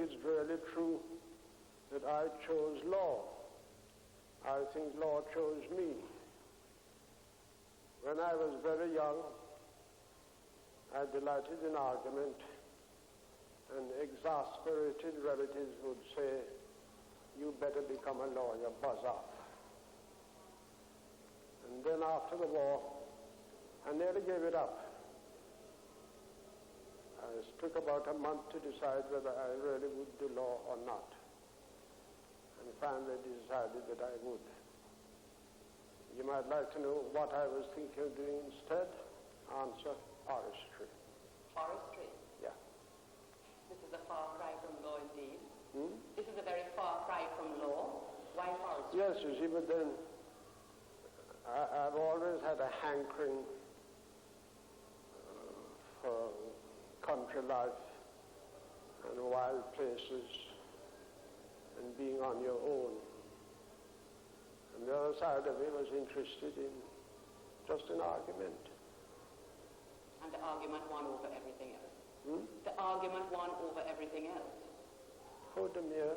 it's really true that I chose law. I think law chose me. When I was very young, I delighted in argument, and exasperated relatives would say, "You better become a lawyer, buzz off." And then after the war, I nearly gave it up. It took about a month to decide whether I really would do law or not, and finally decided that I would. You might like to know what I was thinking of doing instead. Answer, forestry. Forestry? Yeah. This is a far cry from law indeed. Hmm? This is a very far cry from law. Why forestry? Yes, you see, but then I've always had a hankering for country life and wild places and being on your own. And the other side of me was interested in just an argument. And the argument won over everything else. Hmm? The argument won over everything else. Hold them here.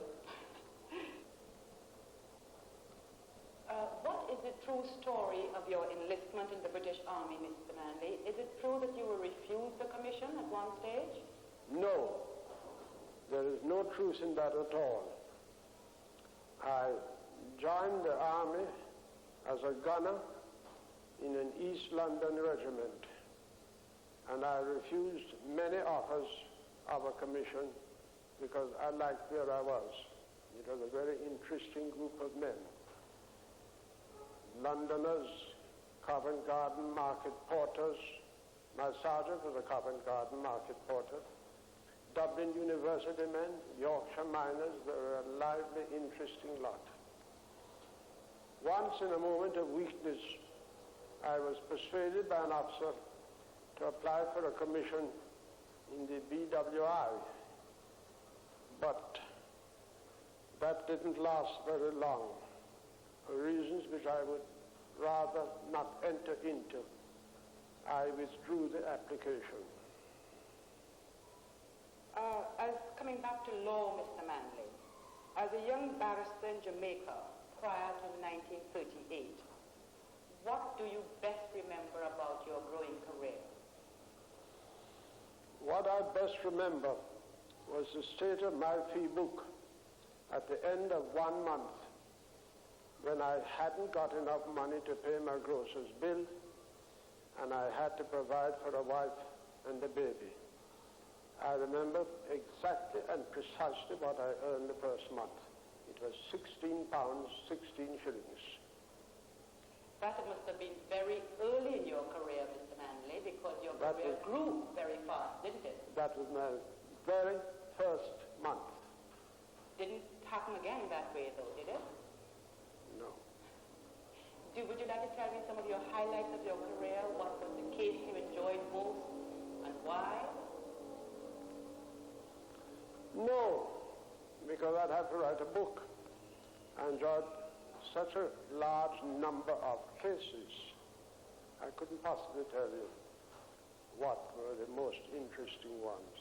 What is the true story of your enlistment in the British Army, Mr. Manley? Is it true that you were refused the commission at one stage? No. There is no truth in that at all. I joined the army as a gunner in an East London regiment, and I refused many offers of a commission because I liked where I was. It was a very interesting group of men. Londoners, Covent Garden market porters. My sergeant was a Covent Garden market porter. Dublin University men, Yorkshire miners. They were a lively, interesting lot. Once, in a moment of weakness, I was persuaded by an officer to apply for a commission in the BWI, but that didn't last very long, for reasons which I would rather not enter into. I withdrew the application. As coming back to law, Mr. Manley, as a young barrister in Jamaica prior to 1938, what do you best remember about your growing career? What I best remember was the state of my fee book at the end of 1 month, when I hadn't got enough money to pay my grocer's bill, and I had to provide for a wife and a baby. I remember exactly and precisely what I earned the first month. It was £16, 16 shillings. That must have been very early in your career, Mr. Manley, because your career grew very fast, didn't it? That was my very first month. Didn't happen again that way, though, did it? No. Would you like to tell me some of your highlights of your career? What was the case you enjoyed most and why? No, because I'd have to write a book. I enjoyed such a large number of cases. I couldn't possibly tell you what were the most interesting ones.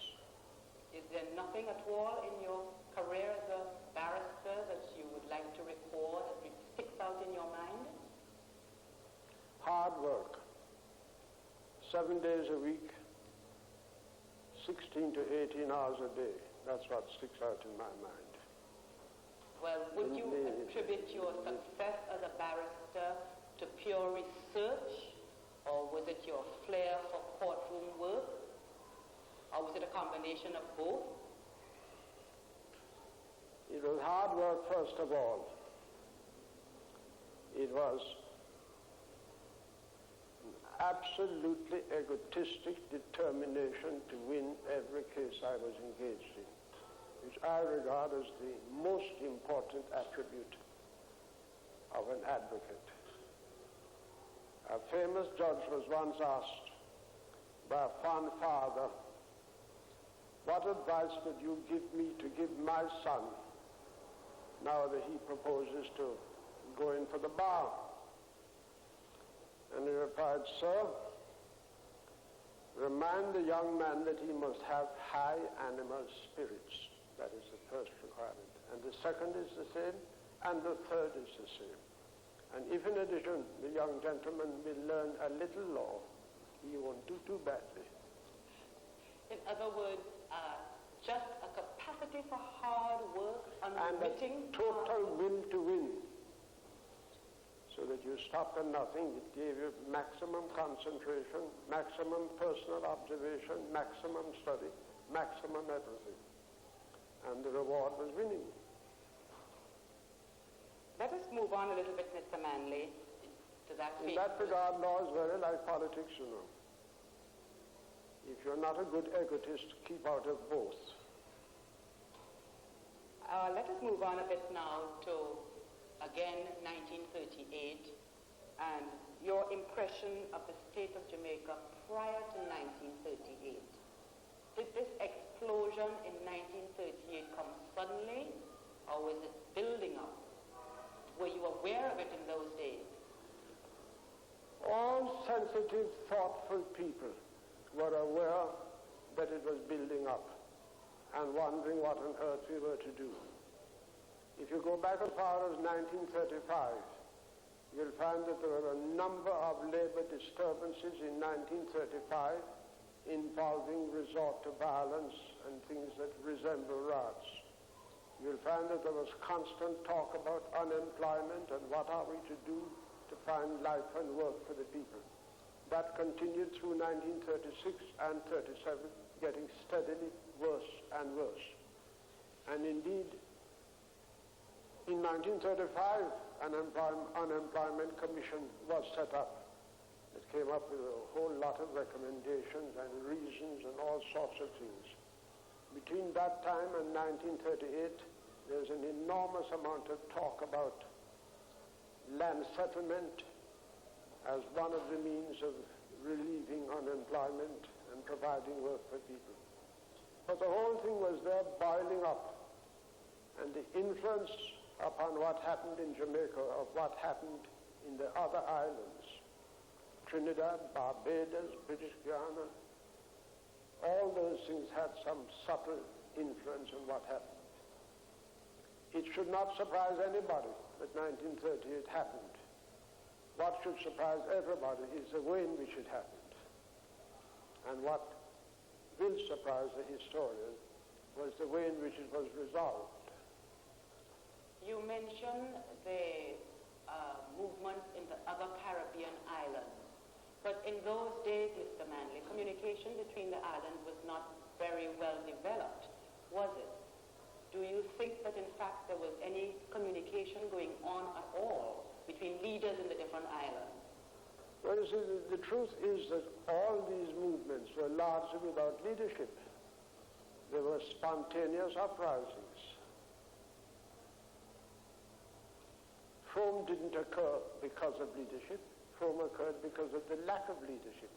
Is there nothing at all in your career as a barrister that you would like to record that sticks out in your mind? Hard work. 7 days a week, 16 to 18 hours a day. That's what sticks out in my mind. Well, would you attribute your success as a barrister to pure research, or was it your flair for courtroom work, or was it a combination of both? It was hard work, first of all. It was an absolutely egotistic determination to win every case I was engaged in, which I regard as the most important attribute of an advocate. A famous judge was once asked by a fond father, "What advice would you give me to give my son now that he proposes to go in for the bar?" And he replied, "Sir, remind the young man that he must have high animal spirits." That is the first requirement. And the second is the same, and the third is the same. And if in addition the young gentleman will learn a little law, he won't do too badly. In other words, just a capacity for hard work, unremitting, and a total will to win, so that you stopped at nothing. It gave you maximum concentration, maximum personal observation, maximum study, maximum everything. And the reward was winning. Let us move on a little bit, Mr. Manley, to that In that regard, law is very like politics, you know. If you're not a good egotist, keep out of both. Let us move on a bit now to, again, 1938, and your impression of the state of Jamaica prior to 1938. Did this explosion in 1938 come suddenly, or was it building up? Were you aware of it in those days? All sensitive, thoughtful people were aware that it was building up and wondering what on earth we were to do. If you go back as far as 1935, you'll find that there were a number of labor disturbances in 1935 involving resort to violence and things that resemble riots. You'll find that there was constant talk about unemployment and what are we to do to find life and work for the people. That continued through 1936 and 37, getting steadily worse and worse. And indeed, in 1935, an unemployment commission was set up. It came up with a whole lot of recommendations and reasons and all sorts of things. Between that time and 1938, there's an enormous amount of talk about land settlement as one of the means of relieving unemployment and providing work for people. But the whole thing was there boiling up, and the influence upon what happened in Jamaica of what happened in the other islands, Trinidad, Barbados, British Guiana, all those things had some subtle influence on what happened. It should not surprise anybody that 1938 happened. What should surprise everybody is the way in which it happened. And what will surprise the historian was the way in which it was resolved. You mentioned the movement in the other Caribbean islands. But in those days, Mr. Manley, communication between the islands was not very well developed, was it? Do you think that, in fact, there was any communication going on at all between leaders in the different islands? Well, you see, the truth is that all these movements were largely without leadership. They were spontaneous uprisings. Foam didn't occur because of leadership. Foam occurred because of the lack of leadership.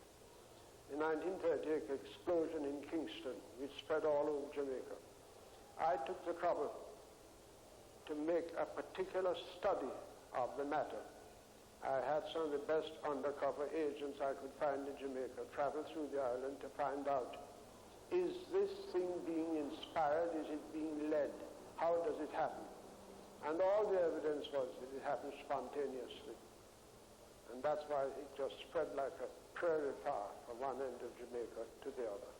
In 1930, an explosion in Kingston, which spread all over Jamaica. I took the trouble to make a particular study of the matter. I had some of the best undercover agents I could find in Jamaica travel through the island to find out, is this thing being inspired? Is it being led? How does it happen? And all the evidence was that it happened spontaneously. And that's why it just spread like a prairie fire from one end of Jamaica to the other.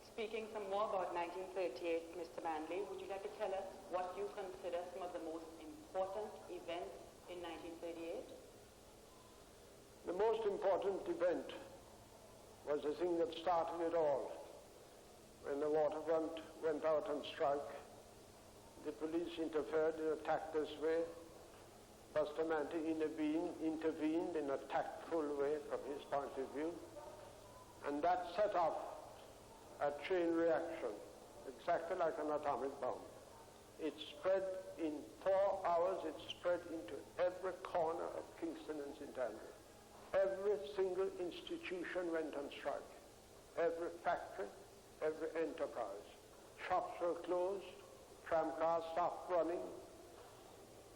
Speaking some more about 1938, Mr. Manley, would you like to tell us what you consider some of the most important events in 1938? The most important event was the thing that started it all. When the waterfront went out on strike, the police interfered and attacked this way. Bustamante intervened in a tactful way from his point of view, and that set off a chain reaction, exactly like an atomic bomb. It spread in 4 hours, it spread into every corner of Kingston and St. Andrew. Every single institution went on strike. Every factory, every enterprise. Shops were closed, tram cars stopped running.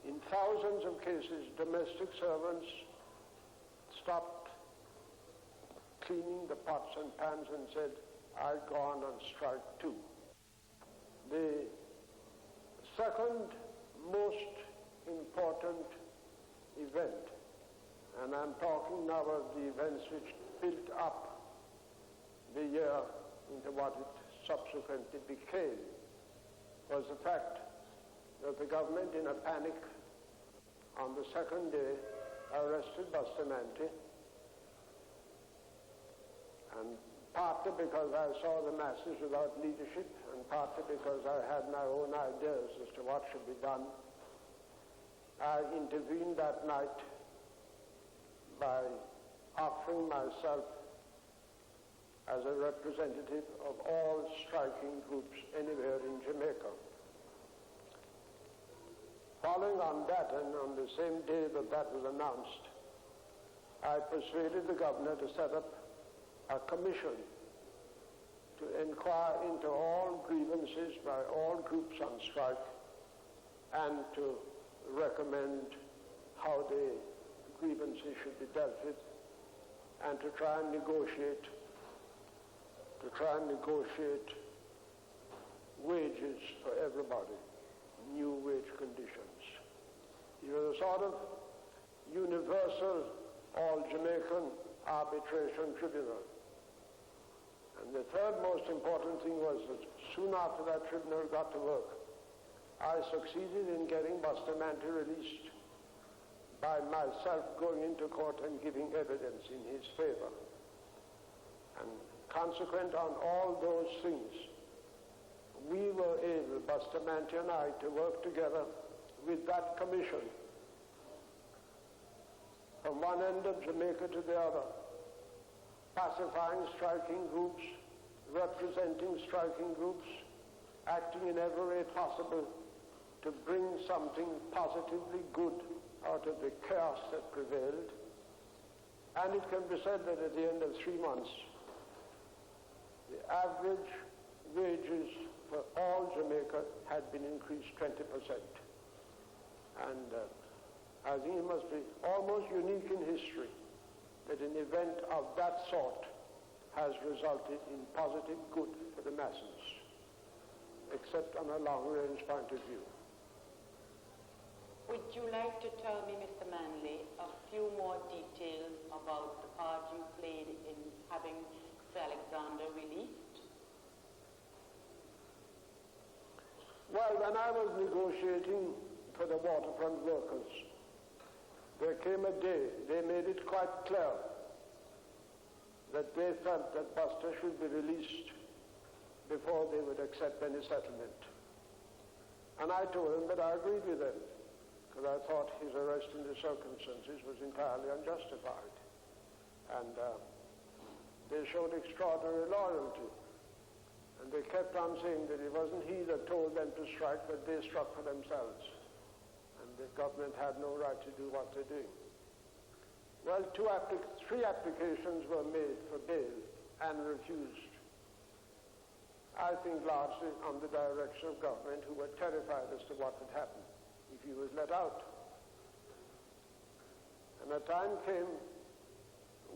In thousands of cases, domestic servants stopped cleaning the pots and pans and said, I've gone on strike too. The second most important event, and I'm talking now of the events which built up the year into what it subsequently became, was the fact that the government, in a panic, on the second day, arrested Bustamante, and partly because I saw the masses without leadership, and partly because I had my own ideas as to what should be done, I intervened that night by offering myself as a representative of all striking groups anywhere in Jamaica. Following on that, and on the same day that that was announced, I persuaded the governor to set up a commission to inquire into all grievances by all groups on strike and to recommend how the grievances should be dealt with, and to try and negotiate wages for everybody, new wage conditions. It was a sort of universal, all-Jamaican arbitration tribunal. And the third most important thing was that soon after that tribunal got to work, I succeeded in getting Bustamante released by myself going into court and giving evidence in his favor. And consequent on all those things, we were able, Bustamante and I, to work together with that commission from one end of Jamaica to the other, pacifying striking groups, representing striking groups, acting in every way possible to bring something positively good out of the chaos that prevailed. And it can be said that at the end of 3 months, the average wages for all Jamaica had been increased 20%. And I think it must be almost unique in history that an event of that sort has resulted in positive good for the masses, except on a long-range point of view. Would you like to tell me, Mr. Manley, a few more details about the part you played in having Sir Alexander released? Well, when I was negotiating for the waterfront workers, there came a day, they made it quite clear that they felt that Buster should be released before they would accept any settlement. And I told them that I agreed with them, because I thought his arrest in the circumstances was entirely unjustified. And they showed extraordinary loyalty. And they kept on saying that it wasn't he that told them to strike, but they struck for themselves. And the government had no right to do what they're doing. Well, 3 applications were made for bail and refused. I think largely on the direction of government, who were terrified as to what would happen if he was let out. And a time came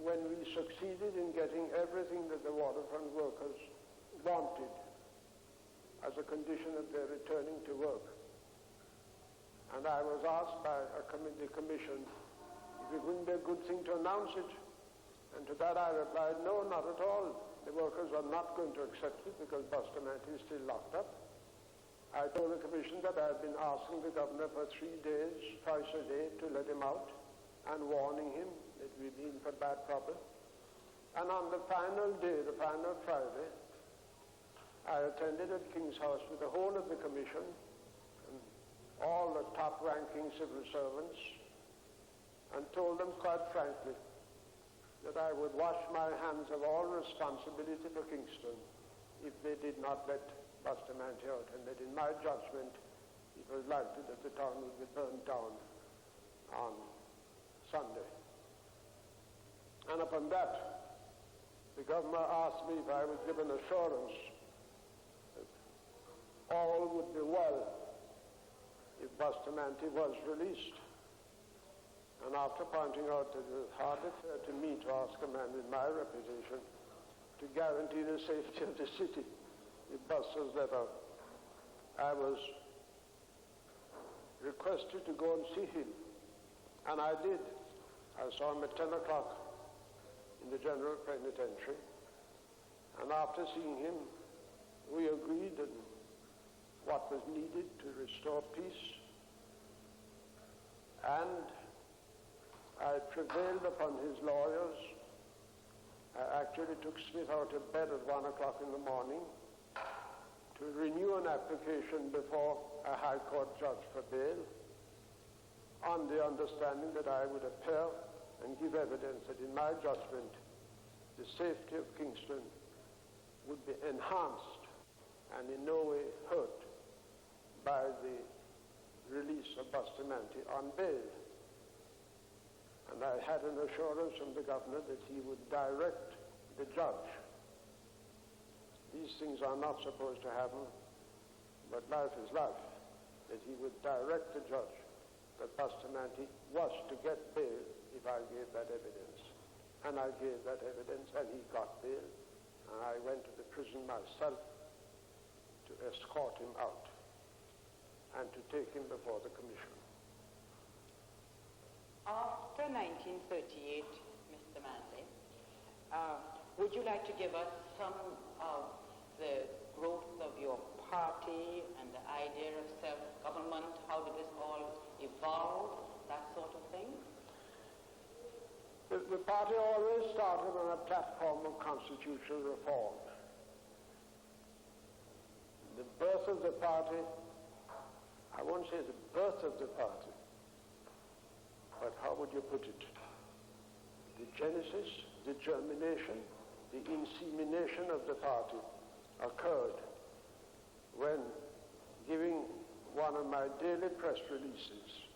when we succeeded in getting everything that the waterfront workers wanted as a condition of their returning to work. And I was asked by the commission if it wouldn't be a good thing to announce it. And to that I replied, no, not at all. The workers are not going to accept it because Bustamante is still locked up. I told the commission that I had been asking the governor for 3 days, twice a day, to let him out, and warning him that we'd been for bad trouble. And on the final day, the final Friday, I attended at King's House with the whole of the commission and all the top-ranking civil servants, and told them quite frankly that I would wash my hands of all responsibility for Kingston if they did not let Bustamante out, and that in my judgment it was likely that the town would be burned down on Sunday. And upon that, the governor asked me if I would give an assurance that all would be well if Bustamante was released. And after pointing out that it was hardly fair to me to ask a man with my reputation to guarantee the safety of the city if Buster was let out, I was requested to go and see him, and I did. I saw him at 10 o'clock in the general penitentiary, and after seeing him, we agreed on what was needed to restore peace, and I prevailed upon his lawyers. I actually took Smith out of bed at 1 o'clock in the morning to renew an application before a High Court judge for bail, on the understanding that I would appear and give evidence that in my judgment the safety of Kingston would be enhanced and in no way hurt by the release of Bustamante on bail. And I had an assurance from the governor that he would direct the judge. These things are not supposed to happen, but life is life. That he would direct the judge that Bustamante was to get bail if I gave that evidence. And I gave that evidence, and he got bail. And I went to the prison myself to escort him out and to take him before the commission. After 1938, Mr. Manley, would you like to give us some of the growth of your party and the idea of self-government? How did this all evolve, that sort of thing? The party always started on a platform of constitutional reform. The birth of the party, I won't say the birth of the party, but how would you put it? The genesis, the germination, the insemination of the party occurred when, giving one of my daily press releases,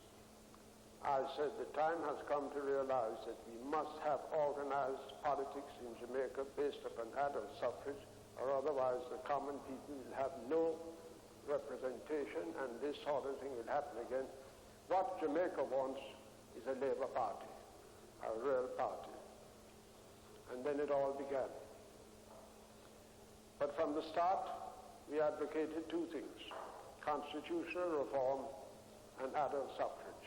I said the time has come to realize that we must have organized politics in Jamaica based upon adult suffrage, or otherwise the common people will have no representation, and this sort of thing will happen again. What Jamaica wants is a Labour Party, a real party. And then it all began. But from the start, we advocated two things: constitutional reform and adult suffrage,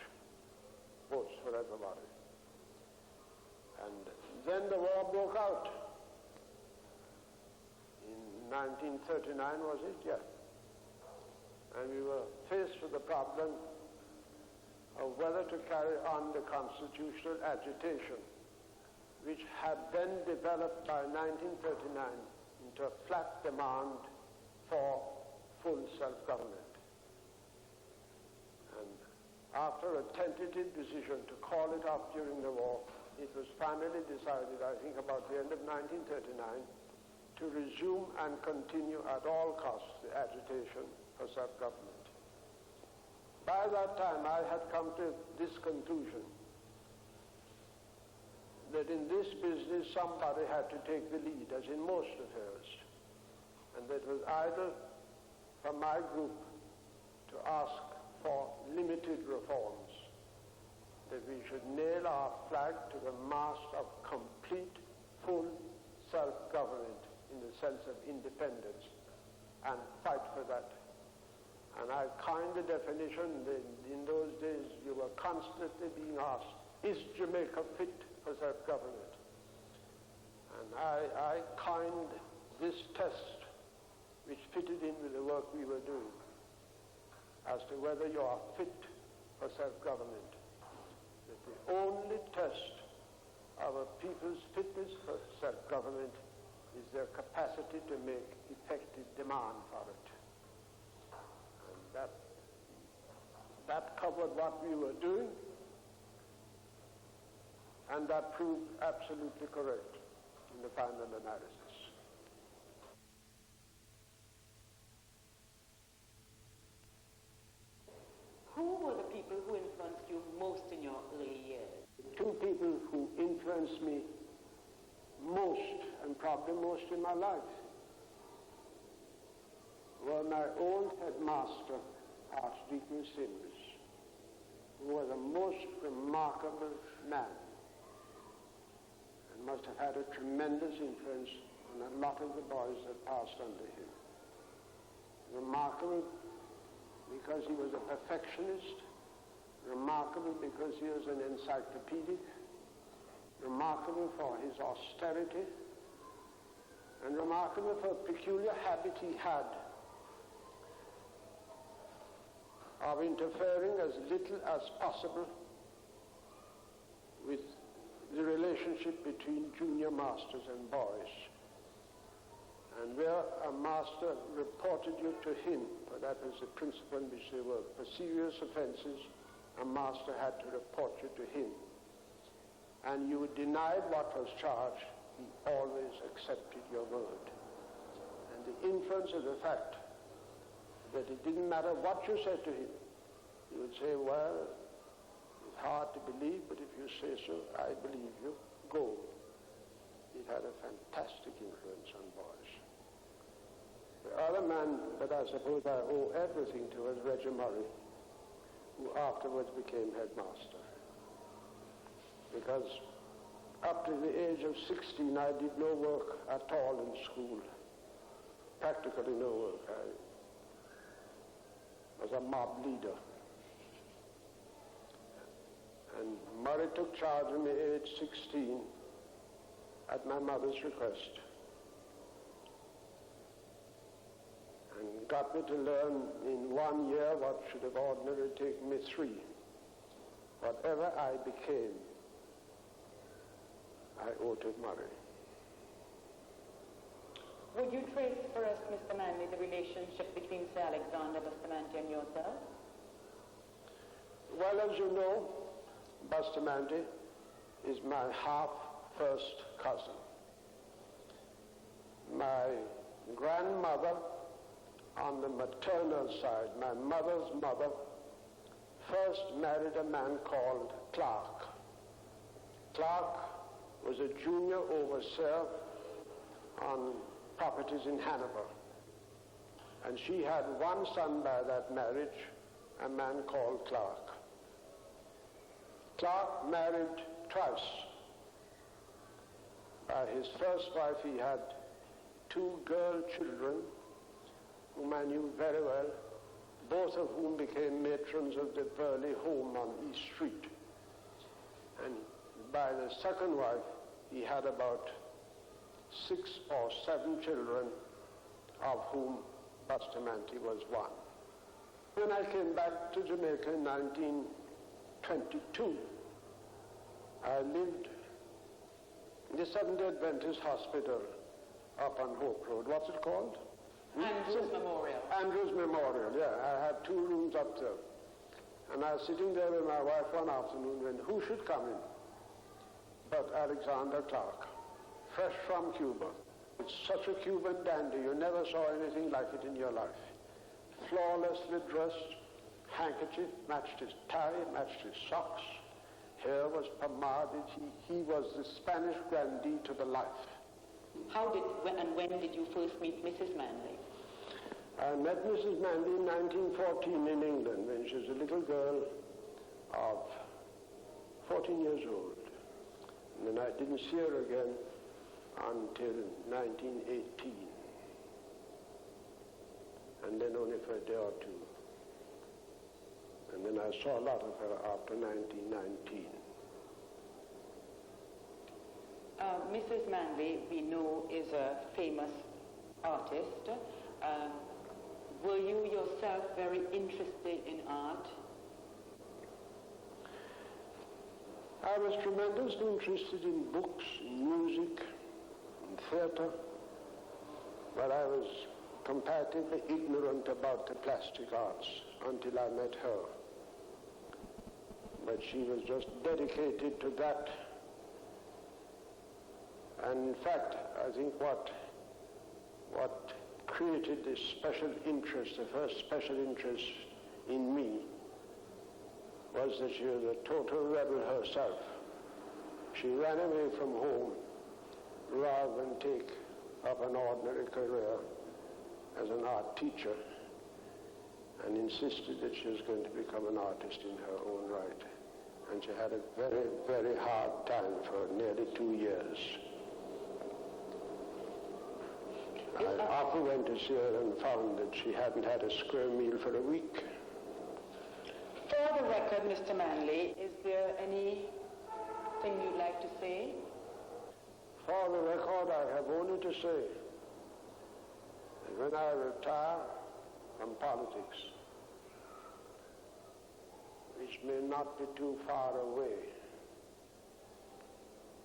votes for everybody. And then the war broke out. In 1939, was it? Yeah. And we were faced with the problem of whether to carry on the constitutional agitation, which had then developed by 1939 into a flat demand for full self-government. And after a tentative decision to call it off during the war, it was finally decided, I think about the end of 1939, to resume and continue at all costs the agitation for self-government. By that time, I had come to this conclusion, that in this business somebody had to take the lead, as in most affairs, and that was either from my group to ask for limited reforms, that we should nail our flag to the mast of complete, full self-government in the sense of independence, and fight for that. And I coined the definition that in those days you were constantly being asked, is Jamaica fit for self-government? And I coined this test, which fitted in with the work we were doing, as to whether you are fit for self-government. That the only test of a people's fitness for self-government is their capacity to make effective demand for it. And that covered what we were doing, and that proved absolutely correct in the final analysis. Who were the people who influenced you most in your early years? Two people who influenced me most, and probably most in my life, were my old headmaster, Archdeacon Sims, who was a most remarkable man and must have had a tremendous influence on a lot of the boys that passed under him. Remarkable because he was a perfectionist, remarkable because he was an encyclopedic, remarkable for his austerity, and remarkable for a peculiar habit he had of interfering as little as possible with the relationship between junior masters and boys. And where a master reported you to him, for that was the principle in which they worked, for serious offenses, a master had to report you to him. And you denied what was charged, he always accepted your word. And the inference of the fact that it didn't matter what you said to him, he would say, well, it's hard to believe, but if you say so, I believe you. Go. It had a fantastic influence on boys. The other man that I suppose I owe everything to was Reggie Murray, who afterwards became headmaster. Because up to the age of 16, I did no work at all in school. Practically no work. I was a mob leader. And Murray took charge of me at age 16 at my mother's request. And got me to learn in 1 year what should have ordinarily taken me 3. Whatever I became, I owe to Murray. Would you trace for us, Mr. Manley, the relationship between Sir Alexander Bustamante and yourself? Well, as you know, Bustamante is my half-first cousin. My grandmother on the maternal side, my mother's mother, first married a man called Clark. Clark was a junior overseer on properties in Hanover. And she had one son by that marriage, a man called Clark. Clark married twice. By his first wife, he had 2 girl children, whom I knew very well, both of whom became matrons of the Burley home on East Street. And by the second wife, he had about 6 or 7 children, of whom Bustamante was one. When I came back to Jamaica in 1922, I lived in the Seventh-day Adventist Hospital up on Hope Road. What's it called? Andrews Memorial. Andrews Memorial, yeah. I had 2 rooms up there. And I was sitting there with my wife one afternoon when who should come in but Alexander Clark, fresh from Cuba. It's such a Cuban dandy, you never saw anything like it in your life. Flawlessly dressed, handkerchief, matched his tie, matched his socks, hair was pomaded. He was the Spanish grandee to the life. How did and when did you first meet Mrs. Manley? I met Mrs. Manley in 1914 in England when she was a little girl of 14 years old. And then I didn't see her again until 1918. And then only for a day or 2. And then I saw a lot of her after 1919. Mrs. Manley, we know, is a famous artist. Were you yourself very interested in art? I was tremendously interested in books, in music, in theater, but I was comparatively ignorant about the plastic arts until I met her. But she was just dedicated to that. And in fact, I think what created this special interest, the first special interest in me, was that she was a total rebel herself. She ran away from home rather than take up an ordinary career as an art teacher, and insisted that she was going to become an artist in her own right. And she had a very, very hard time for nearly 2 years. I often went to see her and found that she hadn't had a square meal for a week. Mr. Manley, is there anything you'd like to say? For the record, I have only to say that when I retire from politics, which may not be too far away,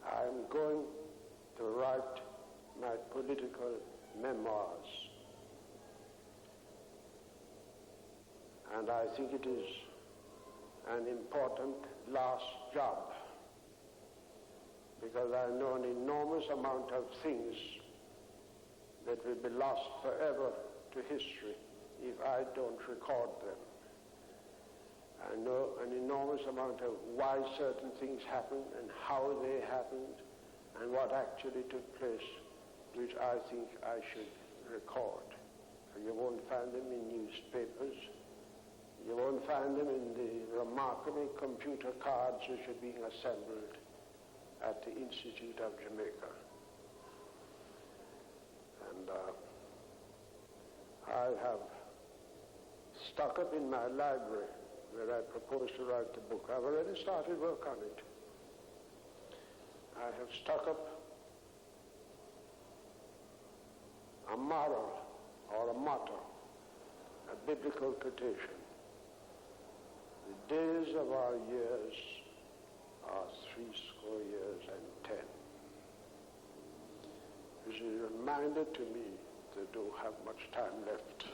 I am going to write my political memoirs. And I think it is an important last job, because I know an enormous amount of things that will be lost forever to history if I don't record them. I know an enormous amount of why certain things happened and how they happened and what actually took place, which I think I should record. You won't find them in newspapers. You won't find them in the remarkable computer cards which are being assembled at the Institute of Jamaica. And I have stuck up in my library where I propose to write the book. I've already started work on it. I have stuck up a moral or a motto, a biblical quotation. The days of our years are 80 years and 10. Which is a reminder to me that I don't have much time left.